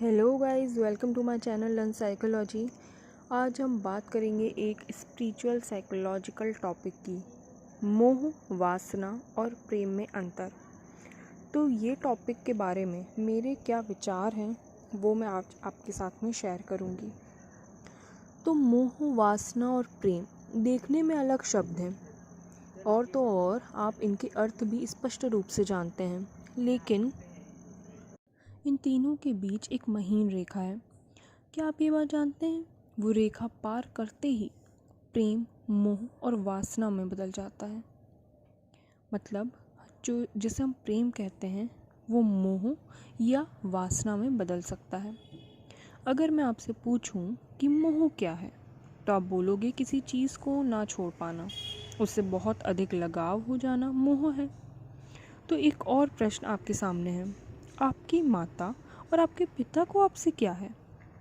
Hello guys, welcome to my channel learn psychology. आज हम बात करेंगे एक स्पिरिचुअल साइकोलॉजिकल टॉपिक की, मोह, वासना और प्रेम में अंतर। तो ये टॉपिक के बारे में मेरे क्या विचार हैं वो मैं आज आपके साथ में शेयर करूँगी। तो मोह, वासना और प्रेम देखने में अलग शब्द हैं और तो और आप इनके अर्थ भी स्पष्ट रूप से जानते हैं, लेकिन इन तीनों के बीच एक महीन रेखा है। क्या आप ये बात जानते हैं? वो रेखा पार करते ही प्रेम, मोह और वासना में बदल जाता है। मतलब जो जिसे हम प्रेम कहते हैं वो मोह या वासना में बदल सकता है। अगर मैं आपसे पूछूं कि मोह क्या है, तो आप बोलोगे किसी चीज़ को ना छोड़ पाना, उससे बहुत अधिक लगाव हो जाना मोह है। तो एक और प्रश्न आपके सामने है, आपकी माता और आपके पिता को आपसे क्या है,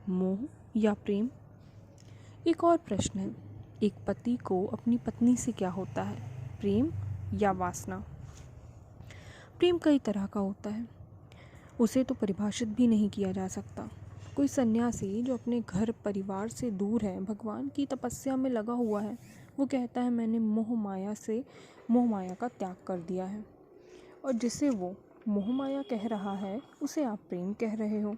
मोह या प्रेम? एक और प्रश्न है, एक पति को अपनी पत्नी से क्या होता है, प्रेम या वासना? प्रेम कई तरह का होता है, उसे तो परिभाषित भी नहीं किया जा सकता। कोई सन्यासी जो अपने घर परिवार से दूर है, भगवान की तपस्या में लगा हुआ है, वो कहता है मैंने मोह माया का त्याग कर दिया है। और जिसे वो मोह माया कह रहा है उसे आप प्रेम कह रहे हो।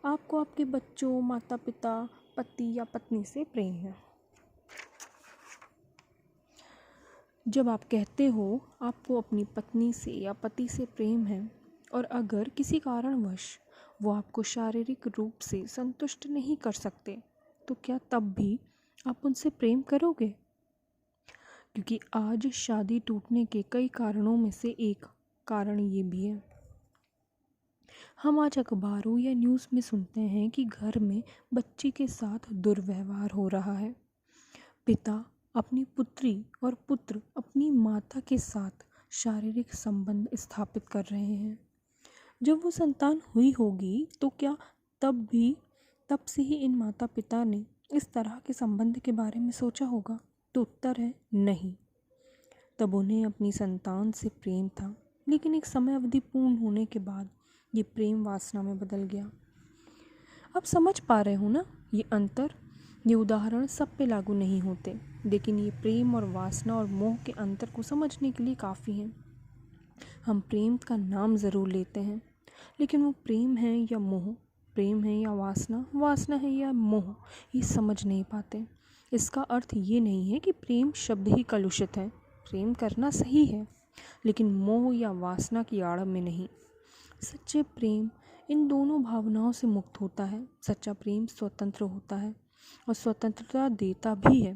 आपको आपके बच्चों, माता पिता, पति या पत्नी से प्रेम है। जब आप कहते हो आपको अपनी पत्नी से या पति से प्रेम है और अगर किसी कारणवश वो आपको शारीरिक रूप से संतुष्ट नहीं कर सकते, तो क्या तब भी आप उनसे प्रेम करोगे? क्योंकि आज शादी टूटने के कई कारणों में से एक कारण ये भी है। हम आज अखबारों या न्यूज़ में सुनते हैं कि घर में बच्ची के साथ दुर्व्यवहार हो रहा है। पिता अपनी पुत्री और पुत्र अपनी माता के साथ शारीरिक संबंध स्थापित कर रहे हैं। जब वो संतान हुई होगी तो क्या तब से ही इन माता पिता ने इस तरह के संबंध के बारे में सोचा होगा? तो उत्तर है नहीं। तब उन्हें अपनी संतान से प्रेम था, लेकिन एक समय अवधि पूर्ण होने के बाद ये प्रेम वासना में बदल गया। आप समझ पा रहे हो ना ये अंतर? ये उदाहरण सब पे लागू नहीं होते, लेकिन ये प्रेम और वासना और मोह के अंतर को समझने के लिए काफ़ी हैं। हम प्रेम का नाम ज़रूर लेते हैं, लेकिन वो प्रेम है या मोह, प्रेम है या वासना है या मोह, ये समझ नहीं पाते। इसका अर्थ ये नहीं है कि प्रेम शब्द ही कलुषित है। प्रेम करना सही है, लेकिन मोह या वासना की आड़ में नहीं। सच्चे प्रेम इन दोनों भावनाओं से मुक्त होता है। सच्चा प्रेम स्वतंत्र होता है और स्वतंत्रता देता भी है,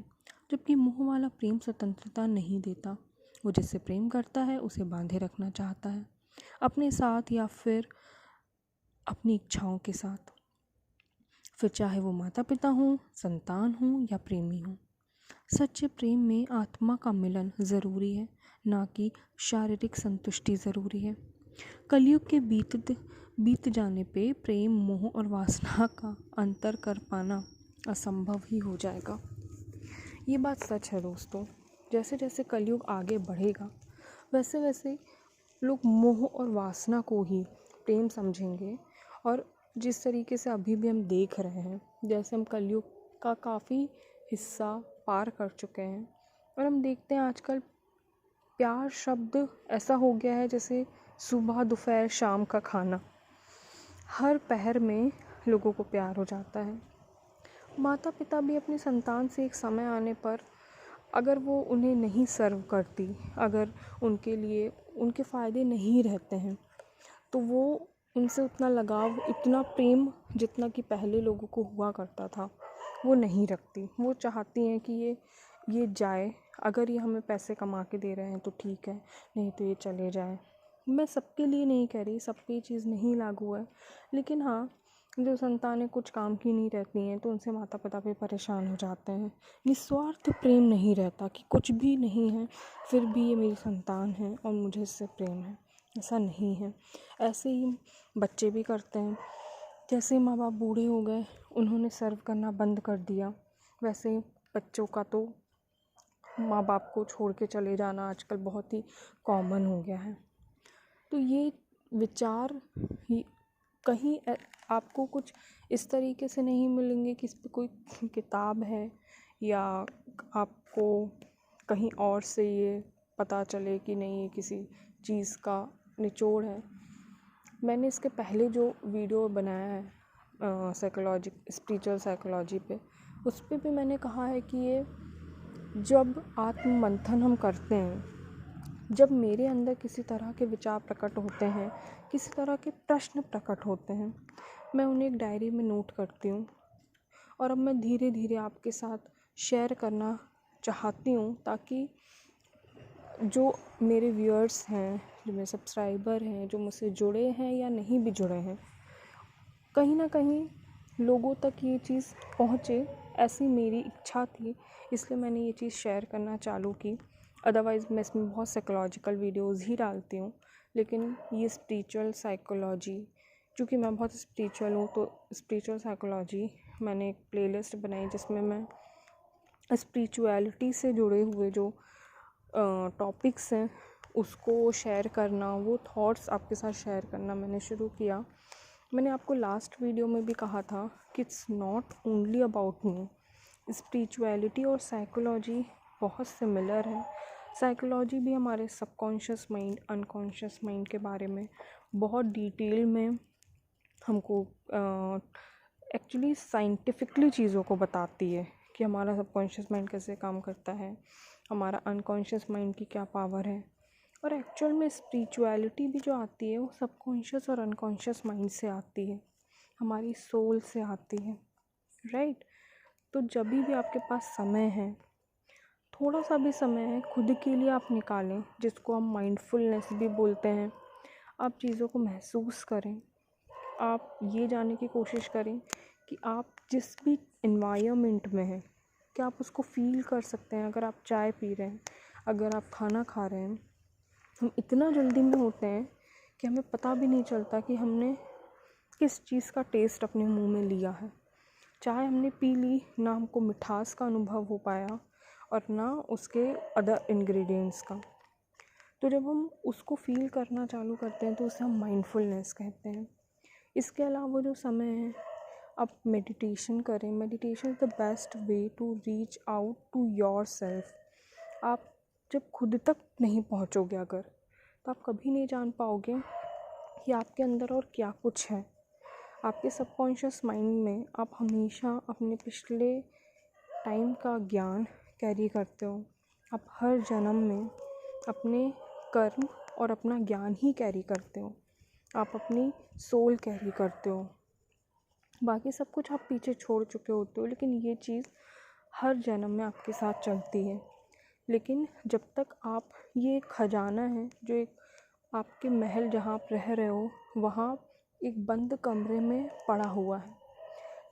जबकि मोह वाला प्रेम स्वतंत्रता नहीं देता। वो जिससे प्रेम करता है उसे बांधे रखना चाहता है, अपने साथ या फिर अपनी इच्छाओं के साथ, फिर चाहे वो माता पिता हों, संतान हों या प्रेमी हों। सच्चे प्रेम में आत्मा का मिलन ज़रूरी है, ना कि शारीरिक संतुष्टि ज़रूरी है। कलयुग के बीत जाने पे प्रेम, मोह और वासना का अंतर कर पाना असंभव ही हो जाएगा। ये बात सच है दोस्तों। जैसे जैसे कलयुग आगे बढ़ेगा, वैसे वैसे लोग मोह और वासना को ही प्रेम समझेंगे। और जिस तरीके से अभी भी हम देख रहे हैं, जैसे हम कलयुग का काफ़ी हिस्सा पार कर चुके हैं और हम देखते हैं आजकल प्यार शब्द ऐसा हो गया है जैसे सुबह, दोपहर, शाम का खाना। हर पहर में लोगों को प्यार हो जाता है। माता पिता भी अपनी संतान से एक समय आने पर अगर वो उन्हें नहीं सर्व करती, अगर उनके लिए उनके फ़ायदे नहीं रहते हैं, तो वो उनसे उतना लगाव, इतना प्रेम जितना कि पहले लोगों को हुआ करता था, वो नहीं रखती। वो चाहती हैं कि ये जाए, अगर ये हमें पैसे कमा के दे रहे हैं तो ठीक है, नहीं तो ये चले जाए। मैं सबके लिए नहीं कह रही, सब पे ये चीज़ नहीं लागू है, लेकिन हाँ, जो संतानें कुछ काम की नहीं रहती हैं तो उनसे माता पिता भी परेशान हो जाते हैं। निस्वार्थ प्रेम नहीं रहता कि कुछ भी नहीं है फिर भी ये मेरी संतान है और मुझे इससे प्रेम है, ऐसा नहीं है। ऐसे ही बच्चे भी करते हैं। जैसे ही माँ बाप बूढ़े हो गए, उन्होंने सर्व करना बंद कर दिया, वैसे ही बच्चों का तो माँ बाप को छोड़ के चले जाना आजकल बहुत ही कॉमन हो गया है। तो ये विचार ही कहीं आपको कुछ इस तरीके से नहीं मिलेंगे कि इस पे कोई किताब है या आपको कहीं और से ये पता चले कि नहीं ये किसी चीज़ का निचोड़ है। मैंने इसके पहले जो वीडियो बनाया है साइकोलॉजी, स्पिरिचुअल साइकोलॉजी पे, उस पे भी मैंने कहा है कि ये जब आत्म मंथन हम करते हैं, जब मेरे अंदर किसी तरह के विचार प्रकट होते हैं, किसी तरह के प्रश्न प्रकट होते हैं, मैं उन्हें एक डायरी में नोट करती हूँ और अब मैं धीरे धीरे आपके साथ शेयर करना चाहती हूँ, ताकि जो मेरे व्यूअर्स हैं, जो मेरे सब्सक्राइबर हैं, जो मुझसे जुड़े हैं या नहीं भी जुड़े हैं, कहीं ना कहीं लोगों तक ये चीज़ पहुँचे, ऐसी मेरी इच्छा थी। इसलिए मैंने ये चीज़ शेयर करना चालू की। अदरवाइज़ मैं इसमें बहुत साइकोलॉजिकल वीडियोज़ ही डालती हूँ, लेकिन ये स्पिरिचुअल साइकोलॉजी, चूँकि मैं बहुत स्पिरिचुअल हूँ, तो स्पिरिचुअल साइकोलॉजी मैंने एक प्लेलिस्ट बनाई जिसमें मैं स्पिरिचुअलिटी से जुड़े हुए जो टॉपिक्स हैं उसको शेयर करना, वो थॉट्स आपके साथ शेयर करना मैंने शुरू किया। मैंने आपको लास्ट वीडियो में भी कहा था कि it's not only about me. Spirituality और साइकोलॉजी बहुत सिमिलर है। साइकोलॉजी भी हमारे सबकॉन्शियस माइंड, अनकॉन्शियस माइंड के बारे में बहुत डिटेल में हमको एक्चुअली साइंटिफिकली चीज़ों को बताती है कि हमारा सबकॉन्शियस माइंड कैसे काम करता है, हमारा अनकॉन्शियस माइंड की क्या पावर है। और एक्चुअल में स्पिरिचुअलिटी भी जो आती है वो सबकॉन्शियस और अनकॉन्शियस माइंड से आती है, हमारी सोल से आती है, राइट। तो जब भी आपके पास समय है, थोड़ा सा भी समय है, खुद के लिए आप निकालें, जिसको हम माइंडफुलनेस भी बोलते हैं। आप चीज़ों को महसूस करें, आप ये जानने की कोशिश करें कि आप जिस भी एनवायरनमेंट में हैं, क्या आप उसको फ़ील कर सकते हैं। अगर आप चाय पी रहे हैं, अगर आप खाना खा रहे हैं, हम इतना जल्दी में होते हैं कि हमें पता भी नहीं चलता कि हमने किस चीज़ का टेस्ट अपने मुंह में लिया है। चाय हमने पी ली, ना हमको मिठास का अनुभव हो पाया और ना उसके अदर इंग्रेडिएंट्स का। तो जब हम उसको फ़ील करना चालू करते हैं तो उसे हम माइंडफुलनेस कहते हैं। इसके अलावा जो समय है, आप मेडिटेशन करें। Meditation is the best way to reach out to your self. आप जब खुद तक नहीं पहुंचोगे अगर, तो आप कभी नहीं जान पाओगे कि आपके अंदर और क्या कुछ है। आपके सबकॉन्शियस माइंड में आप हमेशा अपने पिछले टाइम का ज्ञान कैरी करते हो। आप हर जन्म में अपने कर्म और अपना ज्ञान ही कैरी करते हो। आप अपनी सोल कैरी करते हो। बाकी सब कुछ आप पीछे छोड़ चुके होते हो, लेकिन ये चीज़ हर जन्म में आपके साथ चलती है। लेकिन जब तक आप, ये एक खजाना है जो एक आपके महल जहाँ आप रह रहे हो, वहाँ एक बंद कमरे में पड़ा हुआ है।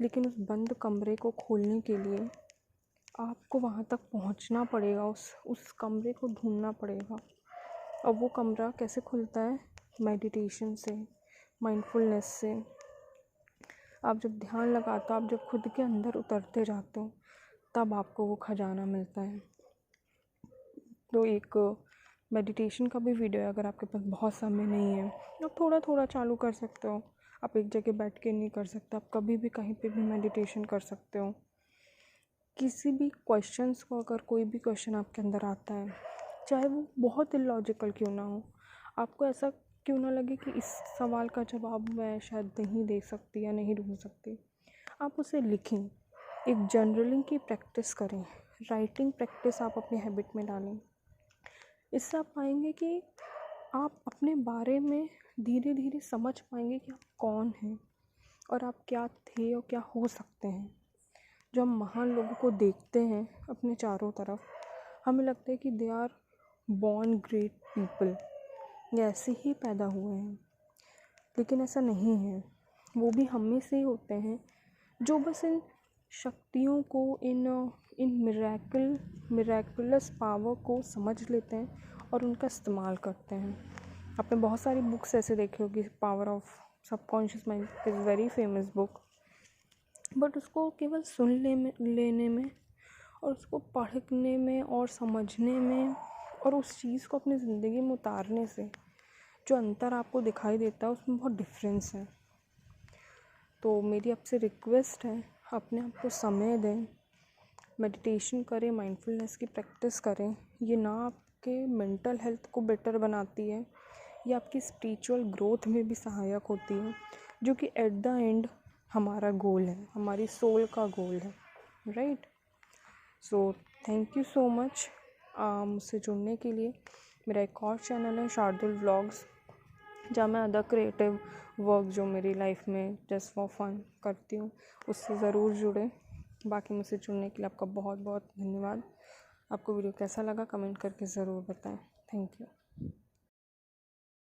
लेकिन उस बंद कमरे को खोलने के लिए आपको वहाँ तक पहुँचना पड़ेगा, उस कमरे को ढूंढना पड़ेगा। और वो कमरा कैसे खुलता है? मेडिटेशन से, माइंडफुलनेस से। आप जब ध्यान लगाते हो, आप जब खुद के अंदर उतरते जाते हो, तब आपको वो खजाना मिलता है। तो एक मेडिटेशन का भी वीडियो है, अगर आपके पास बहुत समय नहीं है, आप थोड़ा थोड़ा चालू कर सकते हो। आप एक जगह बैठ के नहीं कर सकते, आप कभी भी कहीं पे भी मेडिटेशन कर सकते हो। किसी भी क्वेश्चंस को, अगर कोई भी क्वेश्चन आपके अंदर आता है, चाहे वो बहुत इलॉजिकल क्यों ना हो, आपको ऐसा क्यों ना लगे कि इस सवाल का जवाब मैं शायद नहीं दे सकती या नहीं ढूंढ सकती, आप उसे लिखें। एक जर्नलिंग की प्रैक्टिस करें, राइटिंग प्रैक्टिस आप अपने हैबिट में डालें। इससे आप पाएंगे कि आप अपने बारे में धीरे धीरे समझ पाएंगे कि आप कौन हैं और आप क्या थे और क्या हो सकते हैं। जो हम महान लोगों को देखते हैं अपने चारों तरफ, हमें लगता है कि they are born great people, ये ऐसे ही पैदा हुए हैं, लेकिन ऐसा नहीं है। वो भी हम में से ही होते हैं जो बस इन शक्तियों को, इन मिरेकुलस पावर को समझ लेते हैं और उनका इस्तेमाल करते हैं। आपने बहुत सारी बुक्स ऐसे देखे होगी, power of subconscious mind is very famous book, but उसको केवल लेने में और उसको पढ़ने में और समझने में और उस चीज़ को अपनी ज़िंदगी में उतारने से जो अंतर आपको दिखाई देता है, उसमें बहुत डिफरेंस है। तो मेरी आपसे रिक्वेस्ट है, अपने आप को समय दें, मेडिटेशन करें, माइंडफुलनेस की प्रैक्टिस करें। ये ना आपके मेंटल हेल्थ को बेटर बनाती है, ये आपकी स्पिरिचुअल ग्रोथ में भी सहायक होती है, जो कि एट द एंड हमारा गोल है, हमारी सोल का गोल है, right. So thank you so much मुझसे जुड़ने के लिए। मेरा एक और चैनल है शार्दुल व्लॉग्स, जहाँ मैं अदर क्रिएटिव वर्क जो मेरी लाइफ में जस्ट फॉर फन करती हूँ, उससे ज़रूर जुड़े। बाकी मुझसे जुड़ने के लिए आपका बहुत बहुत धन्यवाद। आपको वीडियो कैसा लगा कमेंट करके ज़रूर बताएं। Thank you.